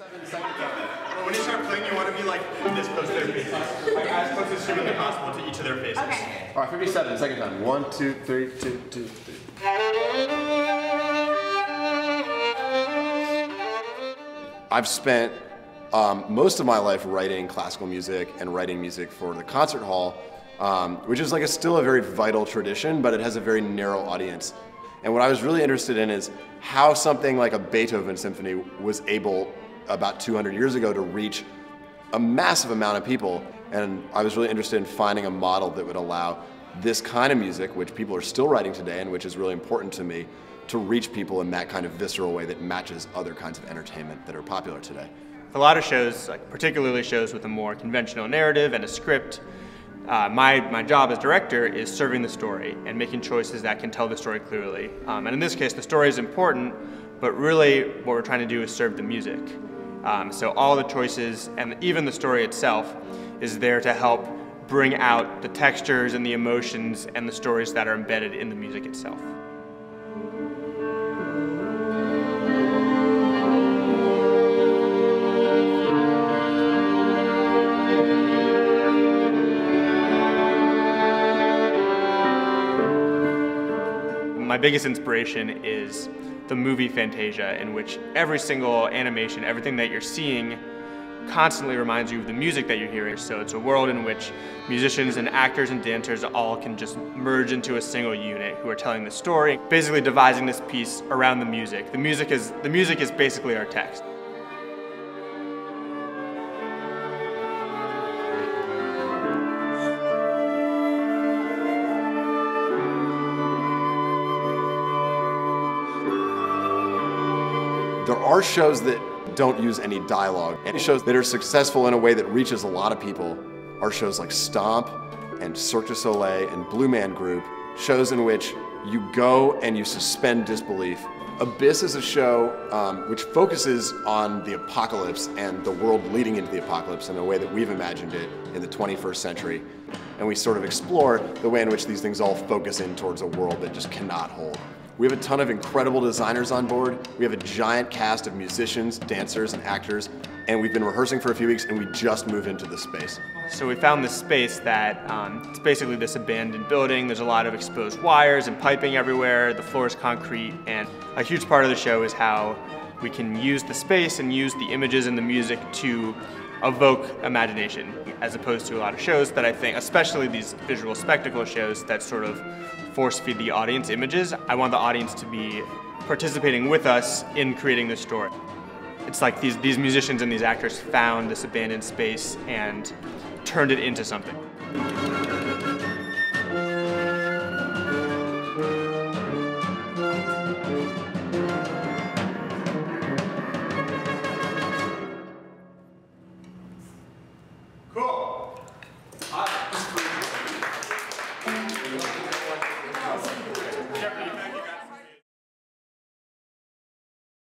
Well, when you start playing, you want to be like this close to their faces. Like as close as humanly possible to each of their faces. Okay. All right, 57, second time. 1, 2, 3, 2, 2, 3. I've spent most of my life writing classical music and writing music for the concert hall, which is like still a very vital tradition, but it has a very narrow audience. And what I was really interested in is how something like a Beethoven symphony was able, about 200 years ago, to reach a massive amount of people. And I was really interested in finding a model that would allow this kind of music, which people are still writing today and which is really important to me, to reach people in that kind of visceral way that matches other kinds of entertainment that are popular today. A lot of shows, like particularly shows with a more conventional narrative and a script, my job as director is serving the story and making choices that can tell the story clearly. And in this case, the story is important, but really what we're trying to do is serve the music. So all the choices and even the story itself is there to help bring out the textures and the emotions and the stories that are embedded in the music itself. My biggest inspiration is the movie Fantasia, in which every single animation, everything that you're seeing, constantly reminds you of the music that you're hearing. So it's a world in which musicians and actors and dancers all can just merge into a single unit who are telling the story, basically devising this piece around the music. The music is basically our text. There are shows that don't use any dialogue, and shows that are successful in a way that reaches a lot of people are shows like Stomp and Cirque du Soleil and Blue Man Group, shows in which you go and you suspend disbelief. Abyss is a show which focuses on the apocalypse and the world leading into the apocalypse in a way that we've imagined it in the 21st century. And we sort of explore the way in which these things all focus in towards a world that just cannot hold. We have a ton of incredible designers on board. We have a giant cast of musicians, dancers, and actors, and we've been rehearsing for a few weeks and we just moved into the space. So we found this space that it's basically this abandoned building. There's a lot of exposed wires and piping everywhere. The floor is concrete, and a huge part of the show is how we can use the space and use the images and the music to evoke imagination, as opposed to a lot of shows that I think, especially these visual spectacle shows that sort of force feed the audience images. I want the audience to be participating with us in creating this story. It's like these musicians and these actors found this abandoned space and turned it into something.